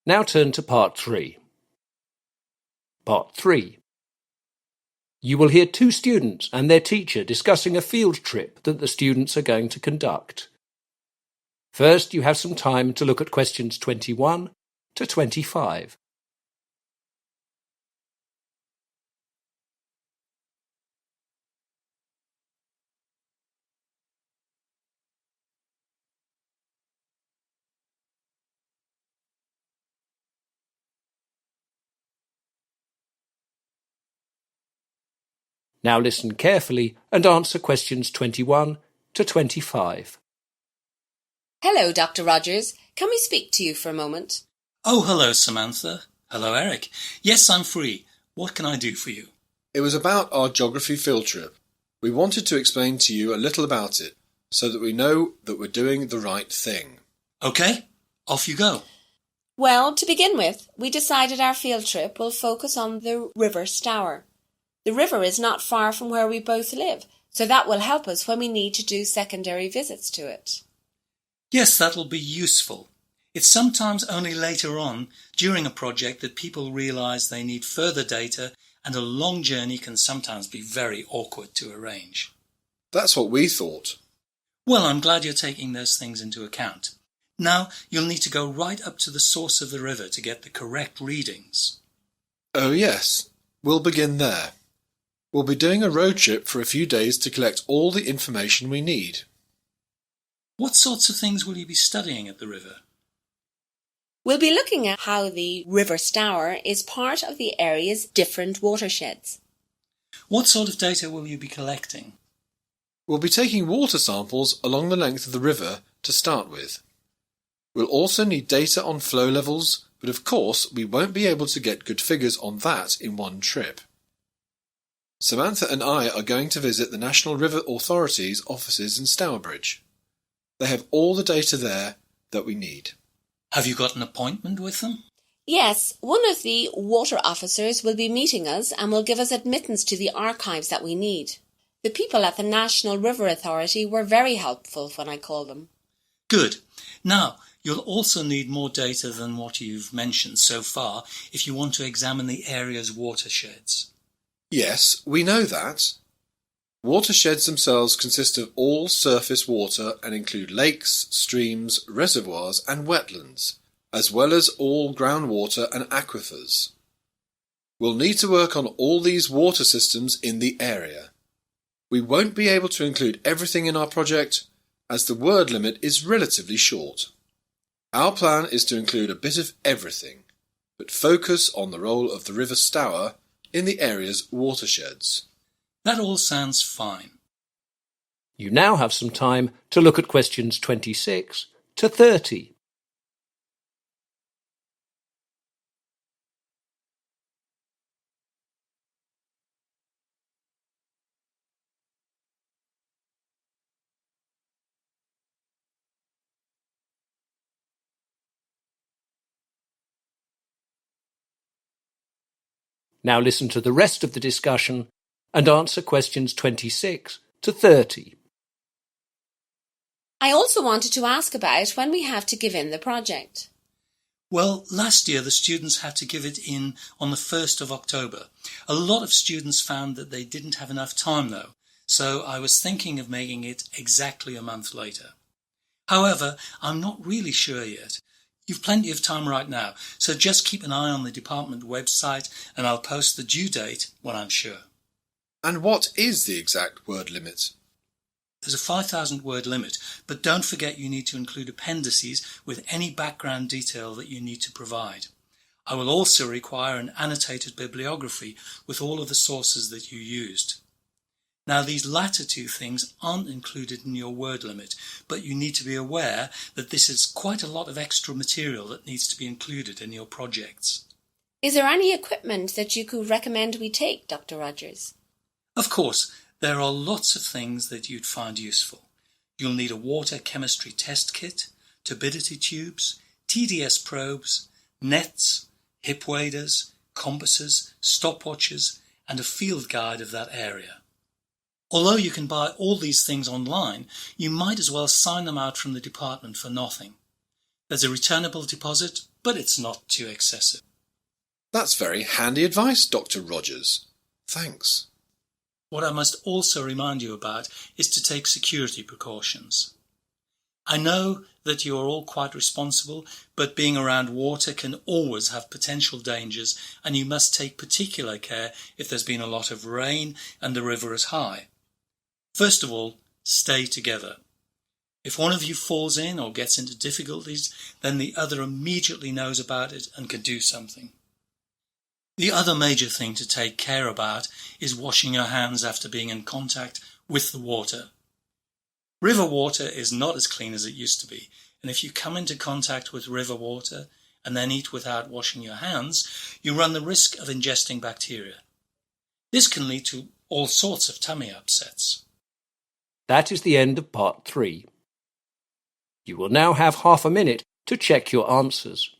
Now turn to Part 3. Part 3. You will hear two students and their teacher discussing a field trip that the students are going to conduct. First, you have some time to look at questions 21 to 25. Now listen carefully and answer questions 21 to 25. Hello, Dr. Rogers. Can we speak to you for a moment? Oh, hello, Samantha. Hello, Eric. Yes, I'm free. What can I do for you? It was about our geography field trip. We wanted to explain to you a little about it so that we know that we're doing the right thing. Okay, off you go. Well, to begin with, we decided our field trip will focus on the River Stour. The river is not far from where we both live, so that will help us when we need to do secondary visits to it. Yes, that'll be useful. It's sometimes only later on, during a project, that people realise they need further data, and a long journey can sometimes be very awkward to arrange. That's what we thought. Well, I'm glad you're taking those things into account. Now, you'll need to go right up to the source of the river to get the correct readings. Oh yes, we'll begin there. We'll be doing a road trip for a few days to collect all the information we need. What sorts of things will you be studying at the river? We'll be looking at how the River Stour is part of the area's different watersheds. What sort of data will you be collecting? We'll be taking water samples along the length of the river to start with. We'll also need data on flow levels, but of course we won't be able to get good figures on that in one trip. Samantha and I are going to visit the National River Authority's offices in Stourbridge. They have all the data there that we need. Have you got an appointment with them? Yes, one of the water officers will be meeting us and will give us admittance to the archives that we need. The people at the National River Authority were very helpful when I called them. Good. Now, you'll also need more data than what you've mentioned so far if you want to examine the area's watersheds. Yes, we know that. Watersheds themselves consist of all surface water and include lakes, streams, reservoirs and wetlands, as well as all groundwater and aquifers. We'll need to work on all these water systems in the area. We won't be able to include everything in our project, as the word limit is relatively short. Our plan is to include a bit of everything, but focus on the role of the River Stour in the area's watersheds. That all sounds fine. You now have some time to look at questions 26 to 30. Now listen to the rest of the discussion and answer questions 26 to 30. I also wanted to ask about when we have to give in the project. Well, last year the students had to give it in on the 1st of October. A lot of students found that they didn't have enough time though, so I was thinking of making it exactly a month later. However, I'm not really sure yet. You've plenty of time right now, so just keep an eye on the department website and I'll post the due date when I'm sure. And what is the exact word limit? There's a 5,000 word limit, but don't forget you need to include appendices with any background detail that you need to provide. I will also require an annotated bibliography with all of the sources that you used. Now, these latter two things aren't included in your word limit, but you need to be aware that this is quite a lot of extra material that needs to be included in your projects. Is there any equipment that you could recommend we take, Dr. Rogers? Of course, there are lots of things that you'd find useful. You'll need a water chemistry test kit, turbidity tubes, TDS probes, nets, hip waders, compasses, stopwatches, and a field guide of that area. Although you can buy all these things online, you might as well sign them out from the department for nothing. There's a returnable deposit, but it's not too excessive. That's very handy advice, Dr. Rogers. Thanks. What I must also remind you about is to take security precautions. I know that you are all quite responsible, but being around water can always have potential dangers, and you must take particular care if there's been a lot of rain and the river is high. First of all, stay together. If one of you falls in or gets into difficulties, then the other immediately knows about it and can do something. The other major thing to take care about is washing your hands after being in contact with the water. River water is not as clean as it used to be, and if you come into contact with river water and then eat without washing your hands, you run the risk of ingesting bacteria. This can lead to all sorts of tummy upsets. That is the end of part 3. You will now have half a minute to check your answers.